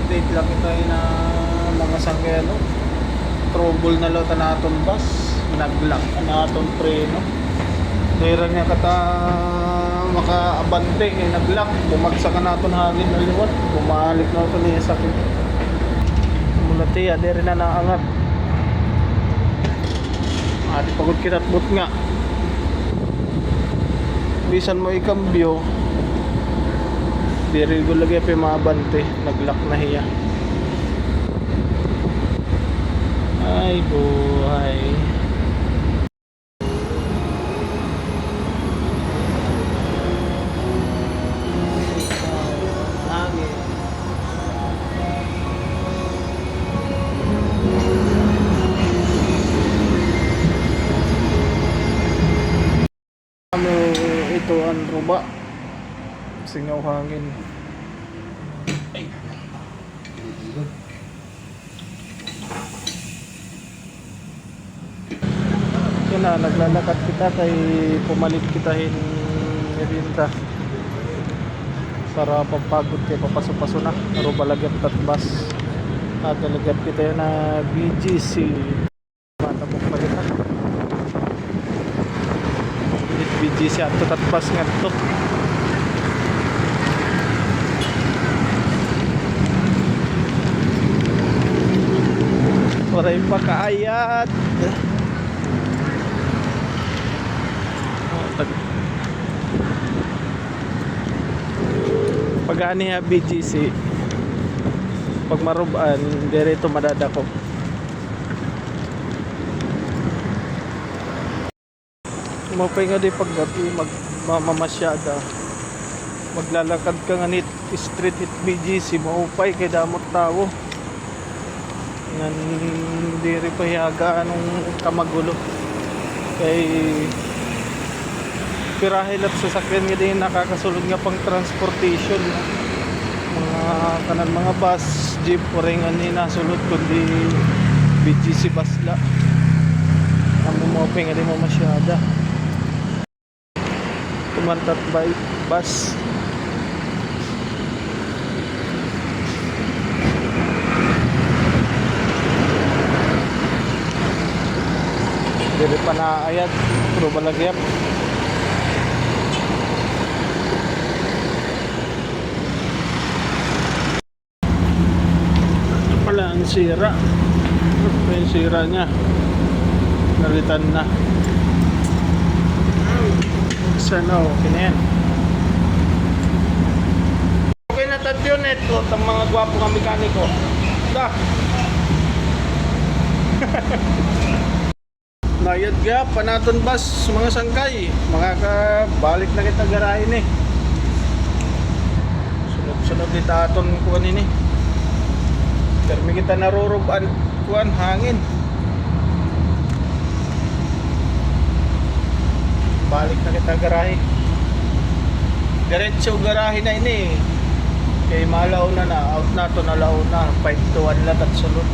update lang ito na mga sanggeno. Trouble na lo naton bus, naglock naton preno. Dira niya kata makaabante kay naglock, bumagsak ka naton hangin na liwat, bumalik na ito niya sakit. Mula tiya, diri na naangat. Ati pagod kitat but nga. Bisan mo ikambyo, diri ko lagi pa maabante, naglock na hiya. Ay buhay. Hangin. Ito ang ruba. Singaw hangin. Ay. Yun na, naglalakad kita kay pumalit kitahin merinda para pampagod kay papaso-paso na pero balagyan tat bus at talagyan kita yun na BGC matabok palitan BGC at tat bus nga ito waray pa kaayat. Pag ani ha BGC pag maruban direto madadako. Mapay nga di pag gabi magmamasyada maglalakad ka nga nit street it BGC maupay kay damot tao nga diri pa hiyaga anong kamagulo kay pirahe lang sa sakyan nga din nakakasulod nga pang transportation mga kanan mga bus, jeep o rin nga nasulod kundi BGC bus la ang mumopay nga din mo masyada kumantat by bus dili pa naayad pero balagyap pala ang sira ito yung sira nya nalitan na sana okay na yan okay na tatyo neto ang mga gwapo nga mekaniko da nayad ga panaton bus mga sangkay makakabalik na kita garahin eh sunod kita aton kuwan ini pero may kita naruruban kuwan hangin balik na kita garahe diretso garahe na ini kay malaw na out na to nalaw na 5 to 1 latat sulod